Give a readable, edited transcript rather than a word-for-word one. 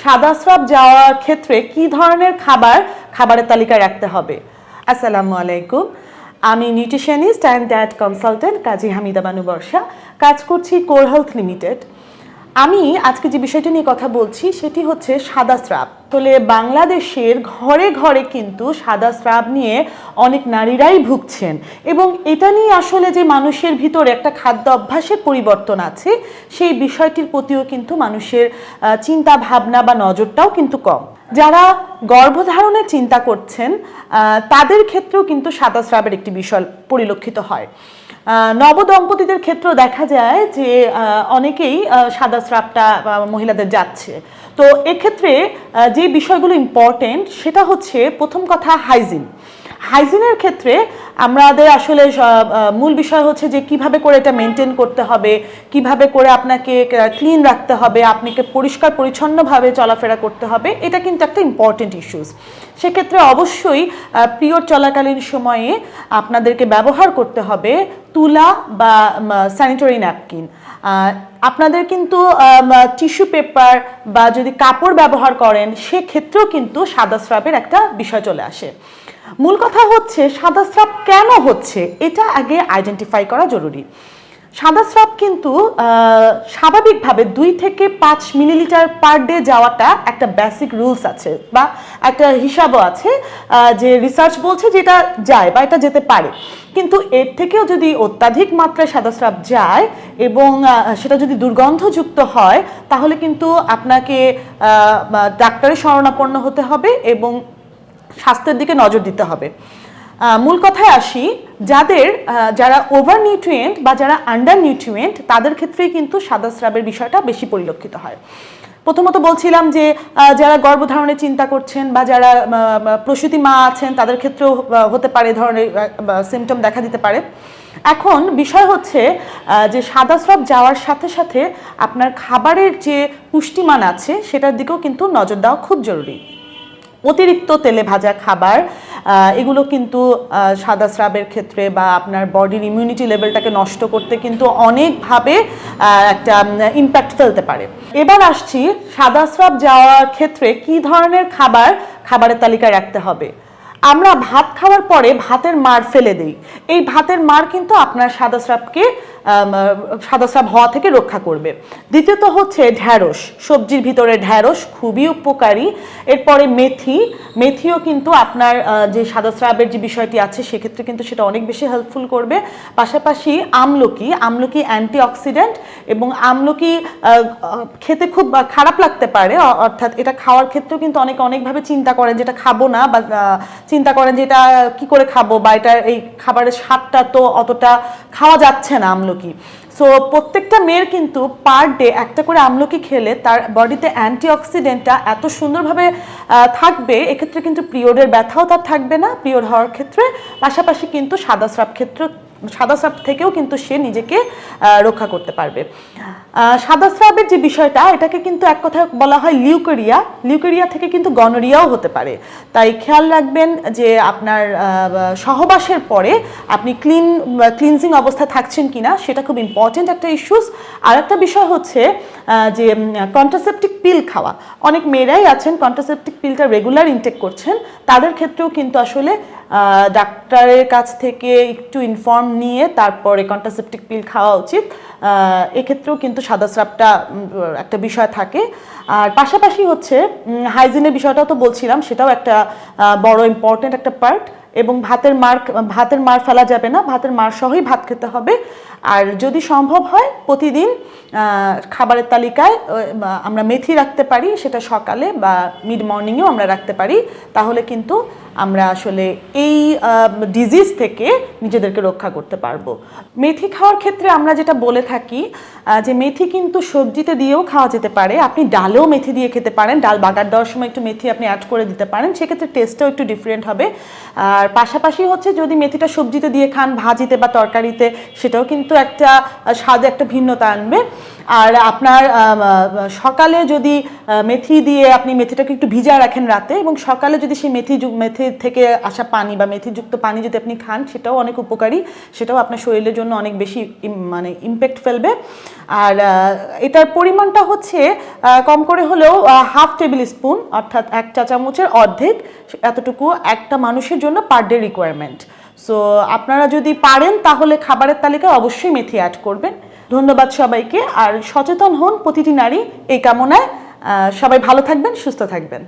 সাদা স্রাব যাওয়ার ক্ষেত্রে কি ধরনের খাবারের তালিকায় রাখতে হবে? আসসালামু আলাইকুম, আমি নিউট্রিশনিস্ট অ্যান্ড ডায়েট কনসালটেন্ট কাজী হামিদা বানু বর্ষা, কাজ করছি কোর হেলথ লিমিটেড। আমি আজকে যে বিষয়টি নিয়ে কথা বলছি সেটি হচ্ছে সাদা স্রাব। আসলে বাংলাদেশের ঘরে ঘরে কিন্তু সাদা স্রাব নিয়ে অনেক নারীরাই ভুগছেন এবং এটা নিয়ে আসলে যে মানুষের ভিতরে একটা খাদ্য অভ্যাসের পরিবর্তন আছে সেই বিষয়টির প্রতিও কিন্তু মানুষের চিন্তা ভাবনা বা নজরটাও কিন্তু কম। যারা গর্ভধারণের চিন্তা করছেন তাদের ক্ষেত্রেও কিন্তু সাদা স্রাবের একটি বিষয় পরিলক্ষিত হয়। নবদম্পতিদের ক্ষেত্রেও দেখা যায় যে অনেকেই সাদা স্রাবটা মহিলাদের যাচ্ছে। তো এক্ষেত্রে যে বিষয়গুলো ইম্পর্টেন্ট সেটা হচ্ছে প্রথম কথা হাইজিনের ক্ষেত্রে আমাদের আসলে মূল বিষয় হচ্ছে যে কিভাবে করে এটা মেনটেন করতে হবে, কিভাবে করে আপনাকে ক্লিন রাখতে হবে, আপনাকে পরিষ্কার পরিচ্ছন্নভাবে চলাফেরা করতে হবে, এটা কিন্তু একটা ইম্পর্টেন্ট ইস্যুস। সেক্ষেত্রে অবশ্যই পিরিয়ড চলাকালীন সময়ে আপনাদেরকে ব্যবহার করতে হবে তুলা বা স্যানিটারি ন্যাপকিন। আপনাদের কিন্তু টিস্যু পেপার বা যদি কাপড় ব্যবহার করেন সেক্ষেত্রেও কিন্তু সাদা স্রাবের একটা বিষয় চলে আসে। মূল কথা হচ্ছে সাদা স্রাব কেন হচ্ছে এটা আগে আইডেন্টিফাই করা জরুরি। সাদা স্রাব কিন্তু স্বাভাবিকভাবে 2 থেকে 5 মিলিলিটার পার ডে যাওয়াটা একটা বেসিক রুলস আছে বা একটা হিসাবও আছে যে রিসার্চ বলছে যে এটা যায় বা এটা যেতে পারে। কিন্তু এর থেকেও যদি অত্যাধিক মাত্রায় সাদা স্রাব যায় এবং সেটা যদি দুর্গন্ধযুক্ত হয় তাহলে কিন্তু আপনাকে ডাক্তারের শরণাপন্ন হতে হবে এবং স্বাস্থ্যের দিকে নজর দিতে হবে। মূল কথায় আসি, যারা ওভার নিউট্রিয়েন্ট বা যারা আন্ডার নিউট্রিয়েন্ট তাদের ক্ষেত্রেই কিন্তু সাদা স্রাবের বিষয়টা বেশি পরিলক্ষিত হয়। প্রথমত বলছিলাম যে যারা গর্ভধারণের চিন্তা করছেন বা যারা প্রসূতি মা আছেন তাদের ক্ষেত্রেও হতে পারে ধরনের সিমটম দেখা দিতে পারে। এখন বিষয় হচ্ছে যে সাদা স্রাব যাওয়ার সাথে সাথে আপনার খাবারের যে পুষ্টিমান আছে সেটার দিকেও কিন্তু নজর দেওয়া খুব জরুরি। অতিরিক্ত তেলে ভাজা খাবার এগুলো কিন্তু সাদা স্রাবের ক্ষেত্রে বা আপনার বডির ইমিউনিটি লেভেলটাকে নষ্ট করতে কিন্তু অনেকভাবে একটা ইম্প্যাক্ট ফেলতে পারে। এবার আসছি সাদা স্রাব যাওয়ার ক্ষেত্রে কি ধরনের খাবারের তালিকায় রাখতে হবে। আমরা ভাত খাওয়ার পরে ভাতের মাড় ফেলে দিই। এই ভাতের মাড় কিন্তু আপনার সাদা স্রাব হওয়া থেকে রক্ষা করবে। দ্বিতীয়ত হচ্ছে ঢ্যাঁড়স, সবজির ভিতরে ঢ্যাঁড়স খুবই উপকারী। এরপরে মেথিও কিন্তু আপনার যে সাদা স্রাবের যে বিষয়টি আছে সেক্ষেত্রে কিন্তু সেটা অনেক বেশি হেল্পফুল করবে। পাশাপাশি আমলকি অ্যান্টিঅক্সিডেন্ট এবং আমলকি খেতে খুব খারাপ লাগতে পারে, অর্থাৎ এটা খাওয়ার ক্ষেত্রেও কিন্তু অনেকভাবে চিন্তা করেন যেটা খাবো না বা চিন্তা করেন যে এটা কি করে খাবো বা এটা এই খাবারের স্বাদটা তো অতটা খাওয়া যাচ্ছে না আমলকি। সো প্রত্যেকটা মেয়ের কিন্তু পার ডে একটা করে আমলকি খেলে তার বডিতে অ্যান্টিঅক্সিডেন্টটা এত সুন্দরভাবে থাকবে, এক্ষেত্রে কিন্তু পিরিয়ডের ব্যথাও তার থাকবে না পিরিয়ড হওয়ার ক্ষেত্রে। পাশাপাশি কিন্তু সাদা স্রাব থেকেও কিন্তু সে নিজেকে রক্ষা করতে পারবে। সাদা স্রাবের যে বিষয়টা এটাকে কিন্তু এক কথায় বলা হয় লিউকেরিয়া থেকে কিন্তু গনোরিয়াও হতে পারে। তাই খেয়াল রাখবেন যে আপনার সহবাসের পরে আপনি ক্লিনজিং অবস্থায় থাকছেন কিনা সেটা খুব ইম্পর্টেন্ট একটা ইস্যুস। আর একটা বিষয় হচ্ছে যে কন্ট্রাসেপটিভ পিল খাওয়া। অনেক মেয়েরাই আছেন কন্ট্রাসেপটিভ পিলটা রেগুলার ইনটেক করছেন, তাদের ক্ষেত্রেও কিন্তু আসলে ডাক্তারের কাছ থেকে একটু ইনফর্ম নিয়ে তারপরে কন্ট্রাসেপটিভ পিল খাওয়া উচিত। এক্ষেত্রেও কিন্তু সাদা স্রাবটা একটা বিষয় থাকে। আর পাশাপাশি হচ্ছে হাইজিনের বিষয়টাও তো বলছিলাম, সেটাও একটা বড় ইম্পর্টেন্ট একটা পার্ট। এবং ভাতের মাড় ফেলা যাবে না, ভাতের মাড় সহই ভাত খেতে হবে। আর যদি সম্ভব হয় প্রতিদিন খাবারের তালিকায় আমরা মেথি রাখতে পারি, সেটা সকালে বা মিড মর্নিংয়েও আমরা রাখতে পারি। তাহলে কিন্তু আমরা আসলে এই ডিজিজ থেকে নিজেদেরকে রক্ষা করতে পারবো। মেথি খাওয়ার ক্ষেত্রে আমরা যেটা বলে থাকি যে মেথি কিন্তু সবজিতে দিয়েও খাওয়া যেতে পারে। আপনি ডালেও মেথি দিয়ে খেতে পারেন, ডাল বাগার দেওয়ার সময় একটু মেথি আপনি অ্যাড করে দিতে পারেন, সেক্ষেত্রে টেস্টটাও একটু ডিফারেন্ট হবে। আর পাশাপাশি হচ্ছে যদি মেথিটা সবজিতে দিয়ে খান, ভাজিতে বা তরকারিতে, সেটাও কিন্তু কিন্তু একটা স্বাদে একটা ভিন্নতা আনবে। আর আপনার সকালে যদি মেথি দিয়ে আপনি মেথিটাকে একটু ভিজা রাখেন রাতে, এবং সকালে যদি সেই মেথি থেকে আসা পানি বা মেথিযুক্ত পানি যদি আপনি খান, সেটাও অনেক উপকারী, সেটাও আপনার শরীরের জন্য অনেক বেশি মানে ইম্প্যাক্ট ফেলবে। আর এটার পরিমাণটা হচ্ছে কম করে হলেও হাফ টেবিল স্পুন, অর্থাৎ 1 চা চামচের অর্ধেক, এতটুকু একটা মানুষের জন্য পার ডে রিকোয়ারমেন্ট। সো আপনারা যদি পারেন তাহলে খাবারের তালিকায় অবশ্যই মেথি অ্যাড করবেন। ধন্যবাদ সবাইকে, আর সচেতন হন প্রতিটি নারী এই কামনায়। সবাই ভালো থাকবেন, সুস্থ থাকবেন।